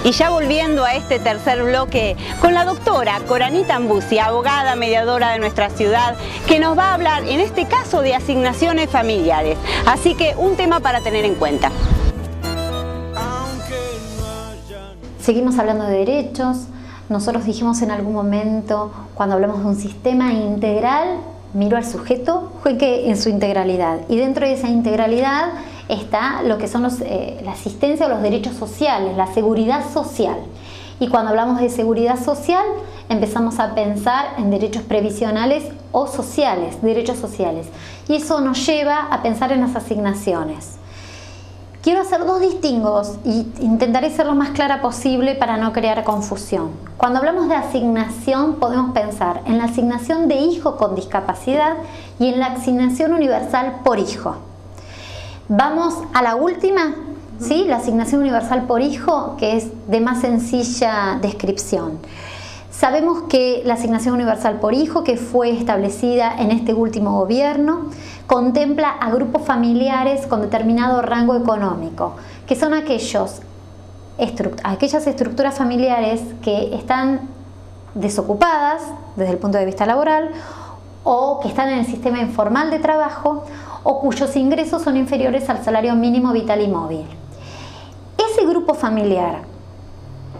Y ya volviendo a este tercer bloque con la doctora Coranita Ambusi, abogada mediadora de nuestra ciudad, que nos va a hablar en este caso de asignaciones familiares. Así que un tema para tener en cuenta. Seguimos hablando de derechos. Nosotros dijimos en algún momento, cuando hablamos de un sistema integral, miro al sujeto en su integralidad. Y dentro de esa integralidad está lo que son la asistencia a los derechos sociales, la seguridad social. Y cuando hablamos de seguridad social, empezamos a pensar en derechos previsionales o sociales, derechos sociales. Y eso nos lleva a pensar en las asignaciones. Quiero hacer dos distingos y intentaré ser lo más clara posible para no crear confusión. Cuando hablamos de asignación, podemos pensar en la asignación de hijo con discapacidad y en la asignación universal por hijo. Vamos a la última, ¿sí? La asignación universal por hijo, que es de más sencilla descripción. Sabemos que la asignación universal por hijo, que fue establecida en este último gobierno, contempla a grupos familiares con determinado rango económico, que son aquellas estructuras familiares que están desocupadas desde el punto de vista laboral o que están en el sistema informal de trabajo o cuyos ingresos son inferiores al salario mínimo vital y móvil. Ese grupo familiar,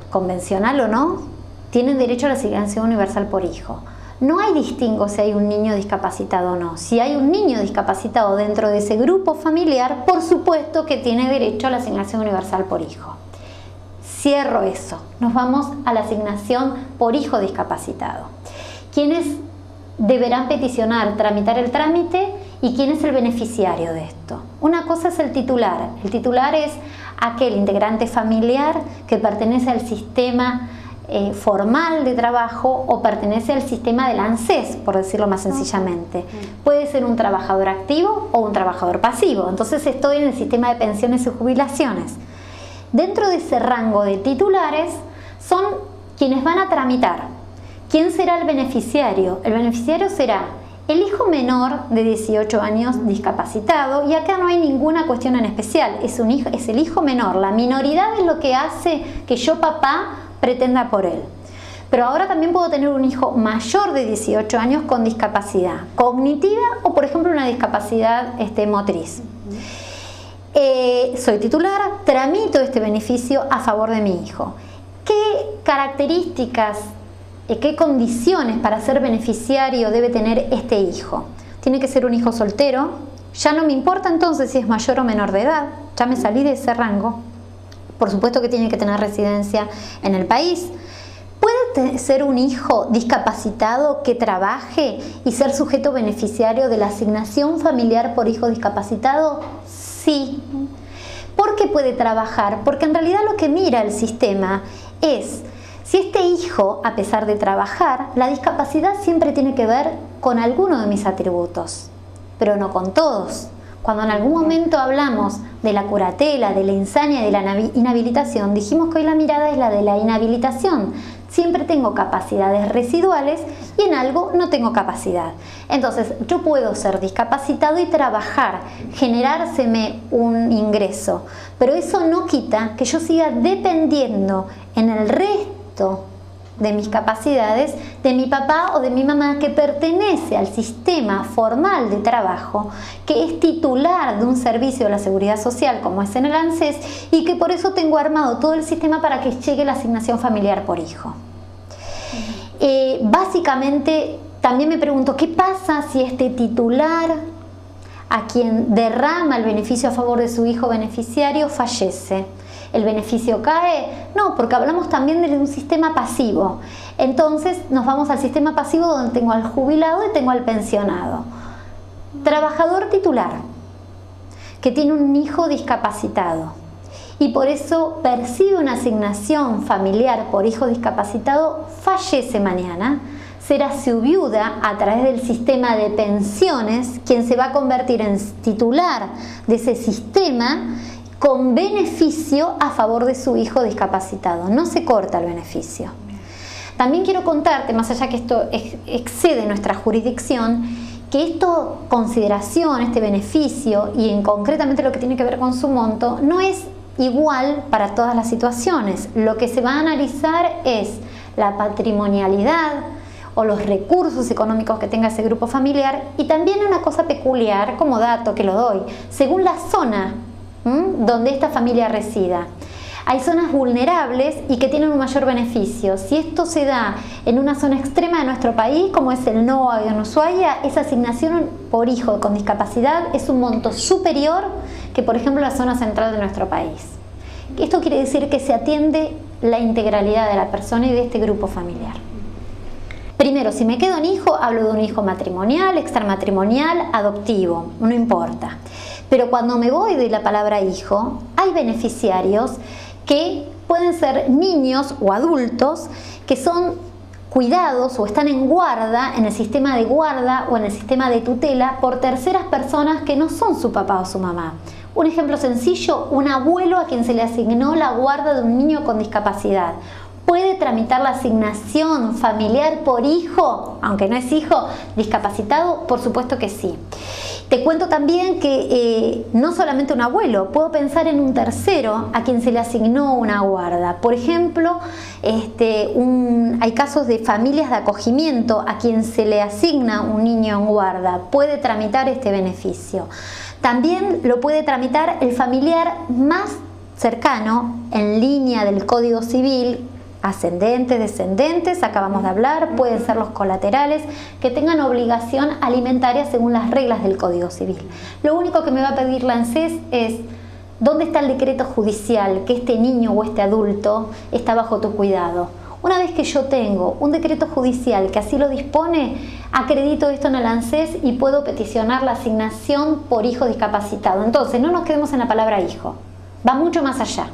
convencional o no, tiene derecho a la asignación universal por hijo. No hay distingo si hay un niño discapacitado o no. Si hay un niño discapacitado dentro de ese grupo familiar, por supuesto que tiene derecho a la asignación universal por hijo. Cierro eso. Nos vamos a la asignación por hijo discapacitado. ¿Quiénes deberán peticionar, tramitar el trámite y quién es el beneficiario de esto? Una cosa es el titular. El titular es aquel integrante familiar que pertenece al sistema formal de trabajo o pertenece al sistema del ANSES, por decirlo más sencillamente. Puede ser un trabajador activo o un trabajador pasivo. Entonces estoy en el sistema de pensiones y jubilaciones. Dentro de ese rango de titulares son quienes van a tramitar. ¿Quién será el beneficiario? El beneficiario será el hijo menor de 18 años discapacitado, y acá no hay ninguna cuestión en especial, es el hijo menor. La minoridad es lo que hace que yo, papá, pretenda por él. Pero ahora también puedo tener un hijo mayor de 18 años con discapacidad cognitiva o, por ejemplo, una discapacidad motriz. Soy titular, tramito este beneficio a favor de mi hijo. ¿Qué características, qué condiciones para ser beneficiario debe tener este hijo? Tiene que ser un hijo soltero. Ya no me importa entonces si es mayor o menor de edad, ya me salí de ese rango. Por supuesto que tiene que tener residencia en el país. ¿Puede ser un hijo discapacitado que trabaje y ser sujeto beneficiario de la asignación familiar por hijo discapacitado? Sí. ¿Por qué puede trabajar? Porque en realidad lo que mira el sistema es si este hijo, a pesar de trabajar, la discapacidad siempre tiene que ver con alguno de mis atributos, pero no con todos. Cuando en algún momento hablamos de la curatela, de la insania y de la inhabilitación, dijimos que hoy la mirada es la de la inhabilitación. Siempre tengo capacidades residuales y en algo no tengo capacidad. Entonces yo puedo ser discapacitado y trabajar, generárseme un ingreso, pero eso no quita que yo siga dependiendo en el resto de mis capacidades de mi papá o de mi mamá, que pertenece al sistema formal de trabajo, que es titular de un servicio de la seguridad social como es en el ANSES, y que por eso tengo armado todo el sistema para que llegue la asignación familiar por hijo. Básicamente también me pregunto, ¿qué pasa si este titular, a quien derrama el beneficio a favor de su hijo beneficiario, fallece? ¿El beneficio cae? No, porque hablamos también de un sistema pasivo. Entonces nos vamos al sistema pasivo, donde tengo al jubilado y tengo al pensionado. Trabajador titular que tiene un hijo discapacitado y por eso percibe una asignación familiar por hijo discapacitado, fallece mañana, será su viuda a través del sistema de pensiones quien se va a convertir en titular de ese sistema con beneficio a favor de su hijo discapacitado. No se corta el beneficio. También quiero contarte, más allá que esto excede nuestra jurisdicción, que esta consideración, este beneficio, y en concretamente lo que tiene que ver con su monto, no es igual para todas las situaciones. Lo que se va a analizar es la patrimonialidad o los recursos económicos que tenga ese grupo familiar, y también una cosa peculiar como dato que lo doy, según la zona donde esta familia resida. Hay zonas vulnerables y que tienen un mayor beneficio. Si esto se da en una zona extrema de nuestro país, como es el NOA o en Ushuaia, esa asignación por hijo con discapacidad es un monto superior que, por ejemplo, la zona central de nuestro país. Esto quiere decir que se atiende la integralidad de la persona y de este grupo familiar. Primero, si me quedo en hijo, hablo de un hijo matrimonial, extramatrimonial, adoptivo, no importa. Pero cuando me voy de la palabra hijo, hay beneficiarios que pueden ser niños o adultos que son cuidados o están en guarda, en el sistema de guarda o en el sistema de tutela por terceras personas que no son su papá o su mamá. Un ejemplo sencillo, un abuelo a quien se le asignó la guarda de un niño con discapacidad. ¿Puede tramitar la asignación familiar por hijo, aunque no es hijo, discapacitado? Por supuesto que sí. Te cuento también que no solamente un abuelo, puedo pensar en un tercero a quien se le asignó una guarda. Por ejemplo, hay casos de familias de acogimiento a quien se le asigna un niño en guarda. Puede tramitar este beneficio. También lo puede tramitar el familiar más cercano en línea del Código Civil, ascendentes, descendentes, acabamos de hablar, pueden ser los colaterales, que tengan obligación alimentaria según las reglas del Código Civil. Lo único que me va a pedir la ANSES es ¿dónde está el decreto judicial que este niño o este adulto está bajo tu cuidado? Una vez que yo tengo un decreto judicial que así lo dispone, acredito esto en el ANSES y puedo peticionar la asignación por hijo discapacitado. Entonces, no nos quedemos en la palabra hijo, va mucho más allá.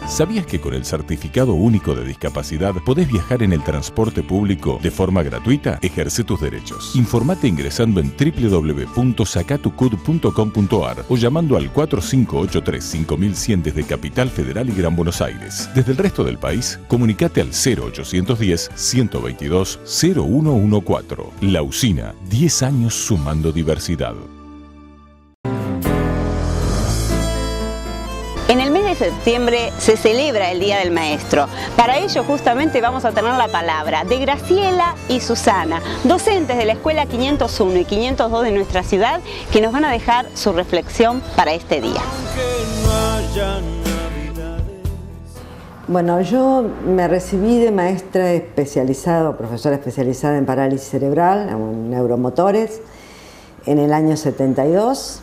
¿Sabías que con el Certificado Único de Discapacidad podés viajar en el transporte público de forma gratuita? Ejerce tus derechos. Informate ingresando en www.sacatucud.com.ar o llamando al 4583-5100 desde Capital Federal y Gran Buenos Aires. Desde el resto del país, comunicate al 0810-122-0114. La Usina, 10 años sumando diversidad. En el mes de septiembre se celebra el Día del Maestro. Para ello justamente vamos a tener la palabra de Graciela y Susana, docentes de la Escuela 501 y 502 de nuestra ciudad, que nos van a dejar su reflexión para este día. Bueno, yo me recibí de maestra especializada o profesora especializada en parálisis cerebral, en neuromotores, en el año 72.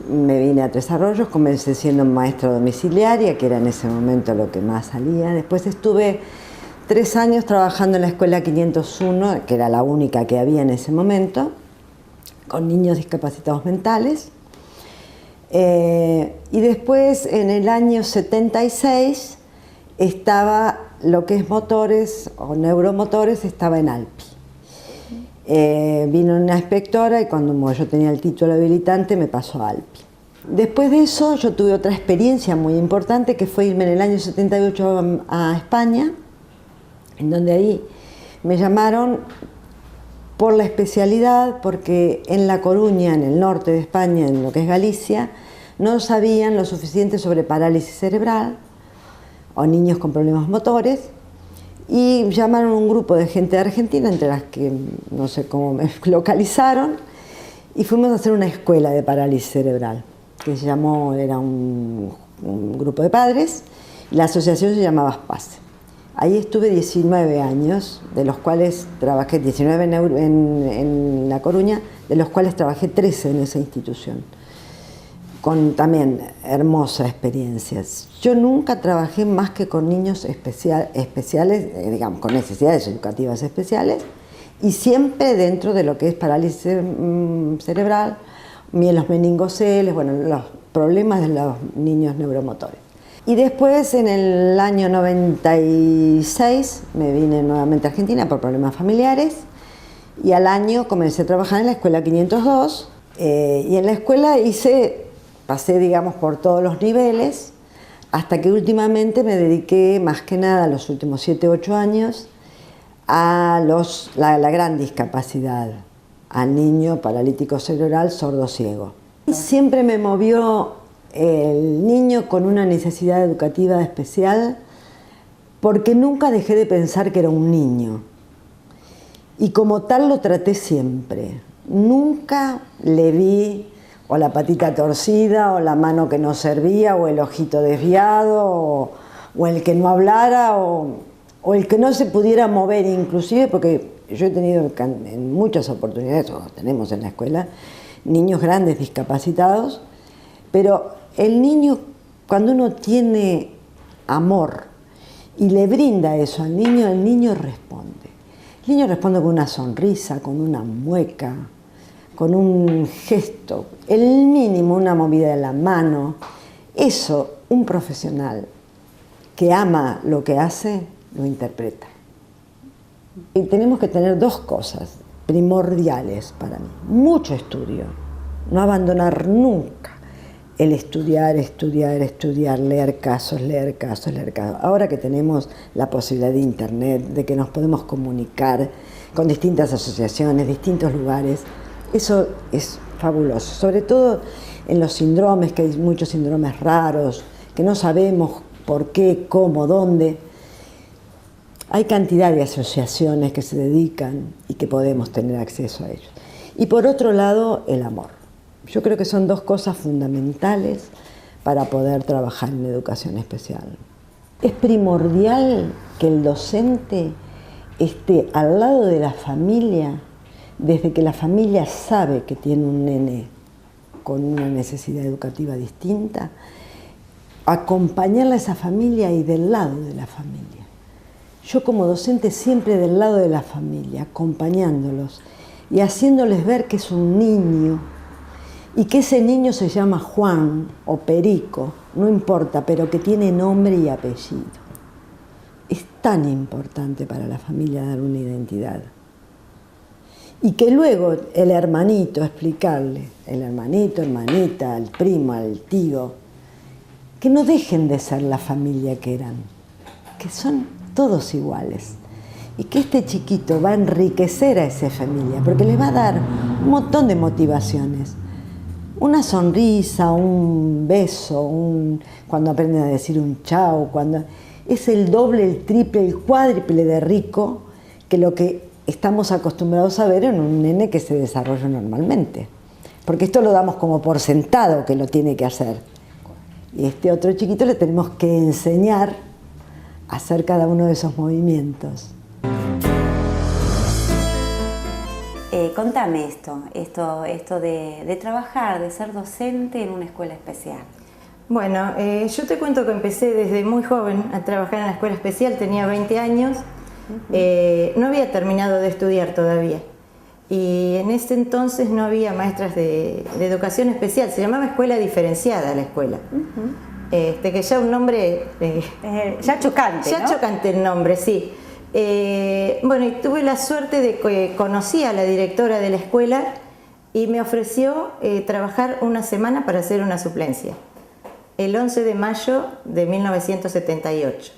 Me vine a Tres Arroyos, comencé siendo maestra domiciliaria, que era en ese momento lo que más salía. Después estuve 3 años trabajando en la Escuela 501, que era la única que había en ese momento, con niños discapacitados mentales. Y después, en el año 76, estaba lo que es motores o neuromotores, estaba en ALPI. Vino una inspectora y cuando yo tenía el título habilitante me pasó a ALPI. Después de eso yo tuve otra experiencia muy importante que fue irme en el año 78 a España, en donde ahí me llamaron por la especialidad, porque en La Coruña, en el norte de España, en lo que es Galicia, no sabían lo suficiente sobre parálisis cerebral o niños con problemas motores. Y llamaron a un grupo de gente de Argentina, entre las que no sé cómo me localizaron, y fuimos a hacer una escuela de parálisis cerebral, que se llamó, era un grupo de padres, y la asociación se llamaba SPACE. Ahí estuve 19 años, de los cuales trabajé 19 en La Coruña, de los cuales trabajé 13 en esa institución, con también hermosas experiencias. Yo nunca trabajé más que con niños especiales, digamos, con necesidades educativas especiales, y siempre dentro de lo que es parálisis cerebral, los meningoceles, bueno, los problemas de los niños neuromotores. Y después, en el año 96, me vine nuevamente a Argentina por problemas familiares, y al año comencé a trabajar en la Escuela 502, y en la escuela pasé, digamos, por todos los niveles, hasta que últimamente me dediqué más que nada, los últimos 7 u 8 años, a la gran discapacidad, al niño paralítico cerebral sordo-ciego. Siempre me movió el niño con una necesidad educativa especial, porque nunca dejé de pensar que era un niño. Y como tal lo traté siempre. Nunca le vi o la patita torcida, o la mano que no servía, o el ojito desviado, o el que no hablara, o el que no se pudiera mover, inclusive, porque yo he tenido en muchas oportunidades, o tenemos en la escuela, niños grandes discapacitados, pero el niño, cuando uno tiene amor y le brinda eso al niño, el niño responde. El niño responde con una sonrisa, con una mueca, con un gesto, el mínimo, una movida de la mano. Eso, un profesional que ama lo que hace, lo interpreta. Y tenemos que tener dos cosas primordiales para mí. Mucho estudio, no abandonar nunca el estudiar, estudiar, estudiar, leer casos, leer casos, leer casos. Ahora que tenemos la posibilidad de internet, de que nos podemos comunicar con distintas asociaciones, distintos lugares, eso es fabuloso, sobre todo en los síndromes, que hay muchos síndromes raros, que no sabemos por qué, cómo, dónde. Hay cantidad de asociaciones que se dedican y que podemos tener acceso a ellos. Y por otro lado, el amor. Yo creo que son dos cosas fundamentales para poder trabajar en educación especial. Es primordial que el docente esté al lado de la familia, desde que la familia sabe que tiene un nene con una necesidad educativa distinta, acompañarla a esa familia y del lado de la familia. Yo como docente siempre del lado de la familia, acompañándolos y haciéndoles ver que es un niño y que ese niño se llama Juan o Perico, no importa, pero que tiene nombre y apellido. Es tan importante para la familia dar una identidad. Y que luego el hermanito, explicarle, el hermanito, hermanita, el primo, el tío, que no dejen de ser la familia que eran, que son todos iguales. Y que este chiquito va a enriquecer a esa familia, porque les va a dar un montón de motivaciones. Una sonrisa, un beso, cuando aprenden a decir un chao, cuando es el doble, el triple, el cuádruple de rico que lo que estamos acostumbrados a ver en un nene que se desarrolla normalmente. Porque esto lo damos como por sentado que lo tiene que hacer. Y este otro chiquito le tenemos que enseñar a hacer cada uno de esos movimientos. Contame esto de trabajar, de ser docente en una escuela especial. Bueno, yo te cuento que empecé desde muy joven a trabajar en la escuela especial, tenía 20 años, no había terminado de estudiar todavía y en ese entonces no había maestras de educación especial, se llamaba escuela diferenciada la escuela, que ya un nombre... ya chocante, ya ¿no? Chocante el nombre, sí. Bueno, y tuve la suerte de que conocí a la directora de la escuela y me ofreció trabajar una semana para hacer una suplencia. El 11 de mayo de 1978.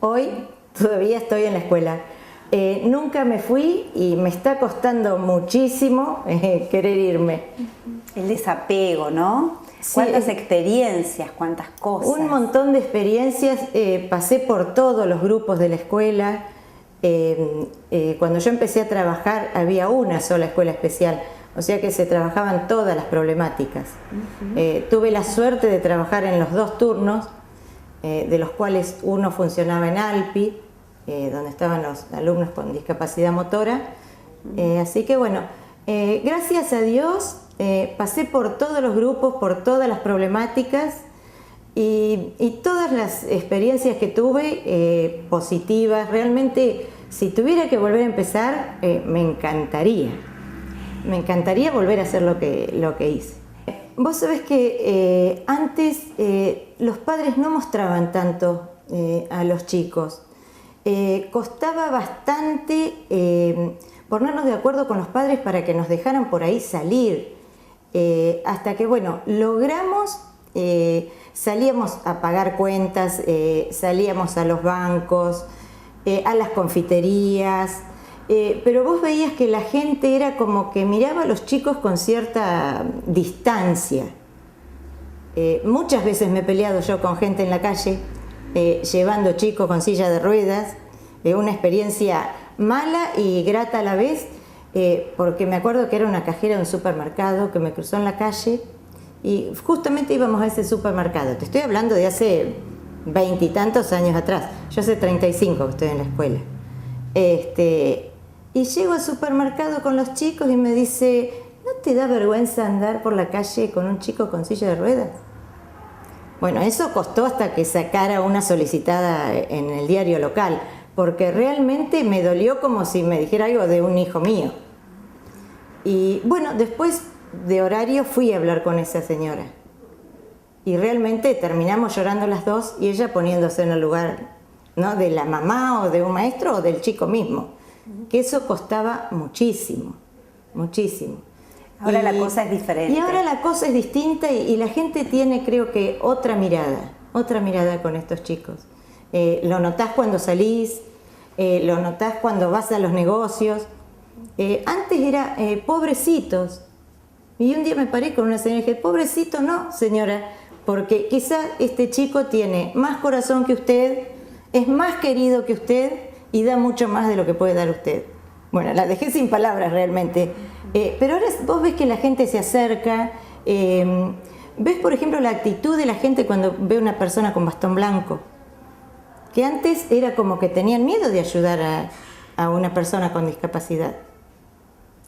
Hoy todavía estoy en la escuela. Nunca me fui y me está costando muchísimo querer irme. El desapego, ¿no? Sí, cuántas experiencias, cuántas cosas. Un montón de experiencias, pasé por todos los grupos de la escuela. Cuando yo empecé a trabajar había una sola escuela especial, o sea que se trabajaban todas las problemáticas. Tuve la suerte de trabajar en los dos turnos, de los cuales uno funcionaba en Alpi, donde estaban los alumnos con discapacidad motora. Así que bueno, gracias a Dios pasé por todos los grupos, por todas las problemáticas y todas las experiencias que tuve positivas. Realmente, si tuviera que volver a empezar, me encantaría volver a hacer lo que hice. Vos sabés que antes los padres no mostraban tanto a los chicos. Costaba bastante ponernos de acuerdo con los padres para que nos dejaran por ahí salir. Hasta que, bueno, logramos, salíamos a pagar cuentas, salíamos a los bancos, a las confiterías, pero vos veías que la gente era como que miraba a los chicos con cierta distancia. Muchas veces me he peleado yo con gente en la calle, llevando chicos con silla de ruedas, una experiencia mala y grata a la vez, porque me acuerdo que era una cajera de un supermercado que me cruzó en la calle y justamente íbamos a ese supermercado. Te estoy hablando de hace 20 y tantos años atrás. Yo hace 35 que estoy en la escuela. Y llego al supermercado con los chicos y me dice, ¿no te da vergüenza andar por la calle con un chico con silla de ruedas? Bueno, eso costó hasta que sacara una solicitada en el diario local, porque realmente me dolió como si me dijera algo de un hijo mío. Y bueno, después de horario fui a hablar con esa señora. Y realmente terminamos llorando las dos y ella poniéndose en el lugar, ¿no?, de la mamá o de un maestro o del chico mismo. Que eso costaba muchísimo, muchísimo. Ahora la cosa es diferente. Y ahora la cosa es distinta y la gente tiene, creo que, otra mirada con estos chicos. Lo notás cuando salís, lo notás cuando vas a los negocios. Antes era pobrecitos. Y un día me paré con una señora y dije, pobrecito no, señora, porque quizá este chico tiene más corazón que usted, es más querido que usted y da mucho más de lo que puede dar usted. Bueno, la dejé sin palabras realmente. Pero ahora vos ves que la gente se acerca, ves por ejemplo la actitud de la gente cuando ve a una persona con bastón blanco, que antes era como que tenían miedo de ayudar a una persona con discapacidad.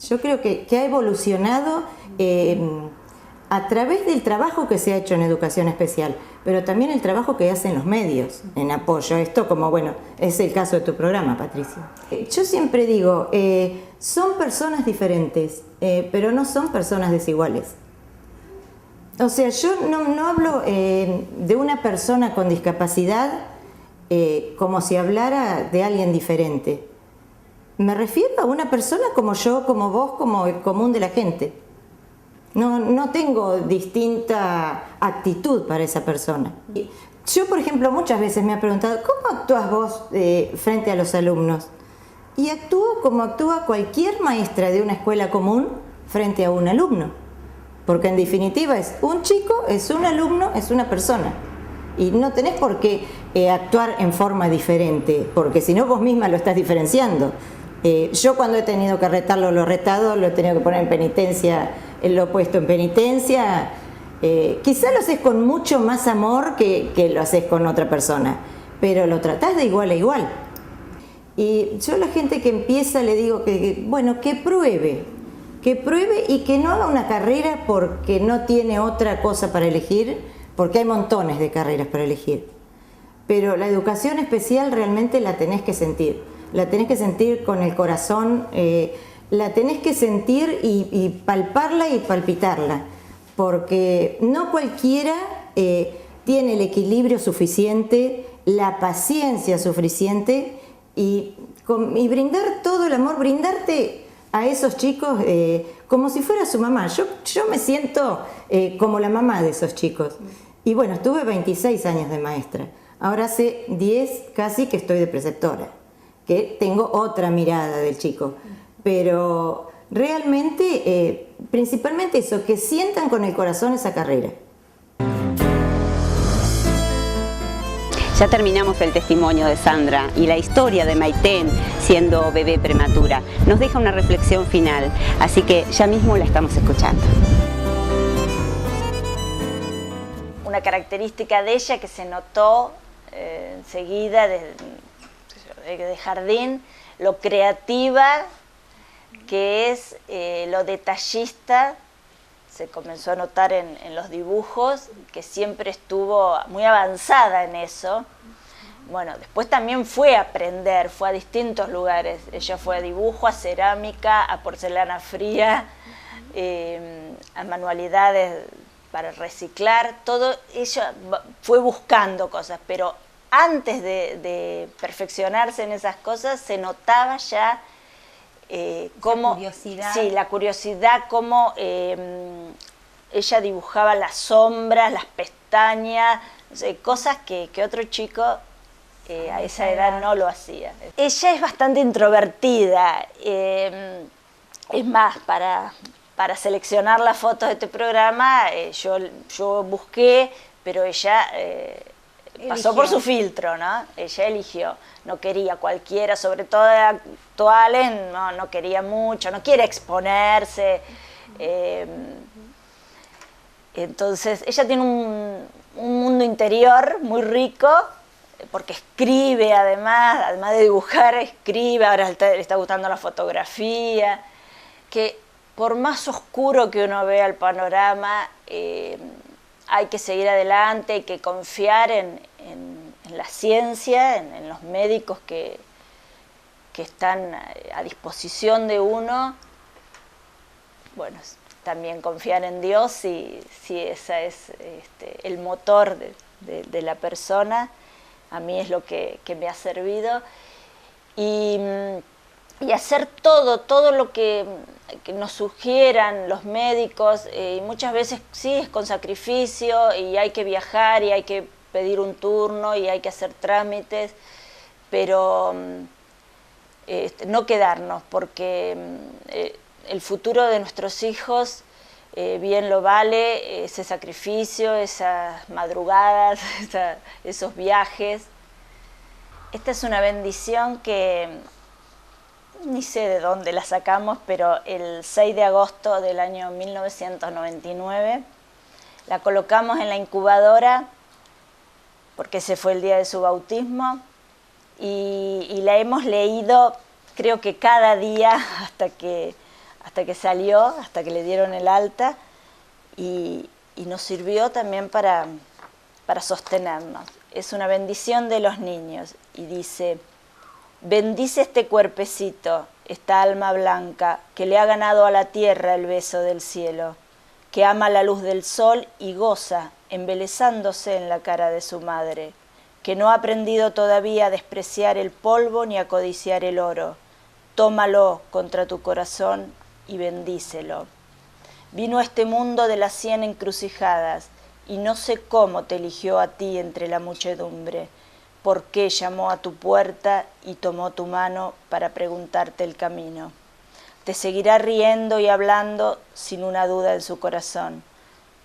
Yo creo que ha evolucionado a través del trabajo que se ha hecho en educación especial, pero también el trabajo que hacen los medios en apoyo a esto, como bueno, es el caso de tu programa, Patricia. Yo siempre digo, son personas diferentes, pero no son personas desiguales. O sea, yo no hablo de una persona con discapacidad como si hablara de alguien diferente. Me refiero a una persona como yo, como vos, como el común de la gente. No tengo distinta actitud para esa persona. Yo, por ejemplo, muchas veces me han preguntado, ¿cómo actúas vos frente a los alumnos? Y actúo como actúa cualquier maestra de una escuela común frente a un alumno. Porque en definitiva es un chico, es un alumno, es una persona. Y no tenés por qué actuar en forma diferente, porque si no vos misma lo estás diferenciando. Yo cuando he tenido que retarlo, lo he retado, lo he tenido que poner en penitencia, lo he puesto en penitencia. Quizá lo haces con mucho más amor que lo haces con otra persona, pero lo tratás de igual a igual. Y yo a la gente que empieza le digo bueno, que pruebe y que no haga una carrera porque no tiene otra cosa para elegir, porque hay montones de carreras para elegir. Pero la educación especial realmente la tenés que sentir. La tenés que sentir con el corazón, la tenés que sentir y palparla y palpitarla, porque no cualquiera tiene el equilibrio suficiente, la paciencia suficiente y brindar todo el amor, brindarte a esos chicos como si fuera su mamá. Yo me siento como la mamá de esos chicos. Y bueno, estuve 26 años de maestra, ahora hace 10 casi que estoy de preceptora, que tengo otra mirada del chico, pero realmente, principalmente eso, que sientan con el corazón esa carrera. Ya terminamos el testimonio de Sandra y la historia de Maitén siendo bebé prematura. Nos deja una reflexión final, así que ya mismo la estamos escuchando. Una característica de ella que se notó enseguida de jardín, lo creativa que es, lo detallista, se comenzó a notar en los dibujos, que siempre estuvo muy avanzada en eso. Bueno, después también fue a aprender, fue a distintos lugares. Ella fue a dibujo, a cerámica, a porcelana fría, a manualidades para reciclar, todo. Ella fue buscando cosas, pero antes de perfeccionarse en esas cosas se notaba ya cómo, curiosidad. Sí, la curiosidad, cómo ella dibujaba las sombras, las pestañas, no sé, cosas que otro chico a esa edad no lo hacía. Ella es bastante introvertida, es más, para seleccionar las fotos de este programa yo busqué, pero ella pasó por su filtro, ¿no? Ella eligió, no quería cualquiera, sobre todo de actuales, no quería mucho, no quiere exponerse. Entonces ella tiene un mundo interior muy rico, porque escribe además de dibujar, escribe, ahora le está gustando la fotografía, que por más oscuro que uno vea el panorama, hay que seguir adelante, hay que confiar en la ciencia, en los médicos que están a disposición de uno. Bueno, también confiar en Dios si ese es el motor de la persona. A mí es lo que me ha servido. Y hacer todo lo que nos sugieran los médicos, y muchas veces sí es con sacrificio, y hay que viajar, y hay que pedir un turno, y hay que hacer trámites, pero no quedarnos, porque el futuro de nuestros hijos bien lo vale, ese sacrificio, esas madrugadas, esos viajes. Esta es una bendición que ni sé de dónde la sacamos, pero el 6 de agosto del año 1999 la colocamos en la incubadora, porque ese fue el día de su bautismo, y la hemos leído creo que cada día hasta que salió, hasta que le dieron el alta, y nos sirvió también para sostenernos. Es una bendición de los niños, y dice: bendice este cuerpecito, esta alma blanca, que le ha ganado a la tierra el beso del cielo, que ama la luz del sol y goza, embelezándose en la cara de su madre, que no ha aprendido todavía a despreciar el polvo ni a codiciar el oro. Tómalo contra tu corazón y bendícelo. Vino a este mundo de las 100 encrucijadas, y no sé cómo te eligió a ti entre la muchedumbre, por qué llamó a tu puerta y tomó tu mano para preguntarte el camino. Te seguirá riendo y hablando sin una duda en su corazón.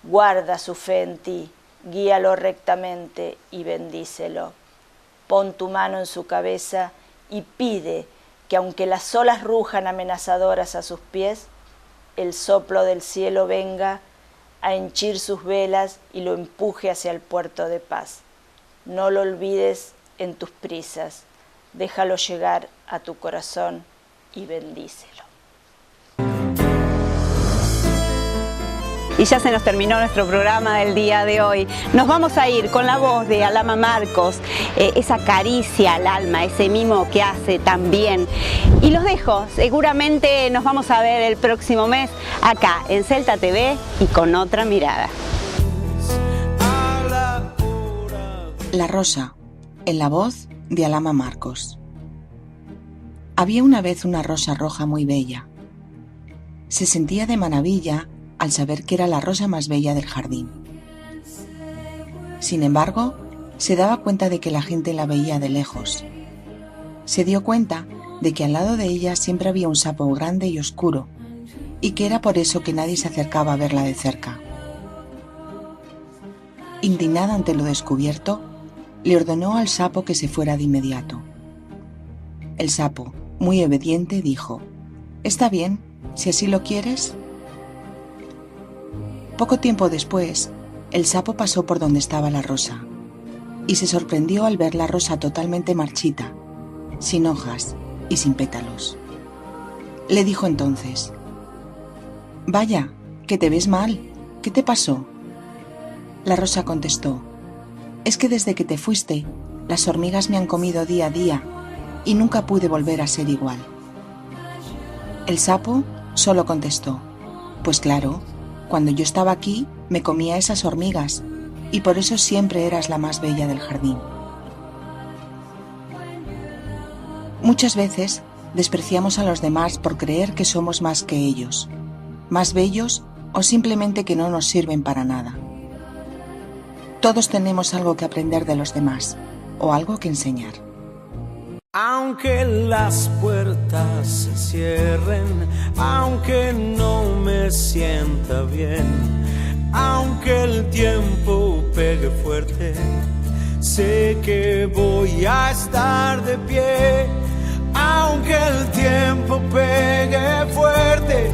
Guarda su fe en ti, guíalo rectamente y bendícelo. Pon tu mano en su cabeza y pide que, aunque las olas rujan amenazadoras a sus pies, el soplo del cielo venga a henchir sus velas y lo empuje hacia el puerto de paz. No lo olvides en tus prisas, déjalo llegar a tu corazón y bendícelo. Y ya se nos terminó nuestro programa del día de hoy. Nos vamos a ir con la voz de Alama Marcos, esa caricia al alma, ese mimo que hace tan bien. Y los dejo, seguramente nos vamos a ver el próximo mes acá en Celta TV y con otra mirada. La rosa, en la voz de Alama Marcos. Había una vez una rosa roja muy bella. Se sentía de maravilla al saber que era la rosa más bella del jardín. Sin embargo, se daba cuenta de que la gente la veía de lejos. Se dio cuenta de que al lado de ella siempre había un sapo grande y oscuro, y que era por eso que nadie se acercaba a verla de cerca. Indignada ante lo descubierto, le ordenó al sapo que se fuera de inmediato. El sapo, muy obediente, dijo: «Está bien, si así lo quieres». Poco tiempo después, el sapo pasó por donde estaba la rosa y se sorprendió al ver la rosa totalmente marchita, sin hojas y sin pétalos. Le dijo entonces: «Vaya, que te ves mal, ¿qué te pasó?». La rosa contestó: «Es que desde que te fuiste, las hormigas me han comido día a día y nunca pude volver a ser igual». El sapo solo contestó: «Pues claro, cuando yo estaba aquí me comía esas hormigas y por eso siempre eras la más bella del jardín». Muchas veces despreciamos a los demás por creer que somos más que ellos, más bellos o simplemente que no nos sirven para nada. Todos tenemos algo que aprender de los demás, o algo que enseñar. Aunque las puertas se cierren, aunque no me sienta bien, aunque el tiempo pegue fuerte, sé que voy a estar de pie. Aunque el tiempo pegue fuerte,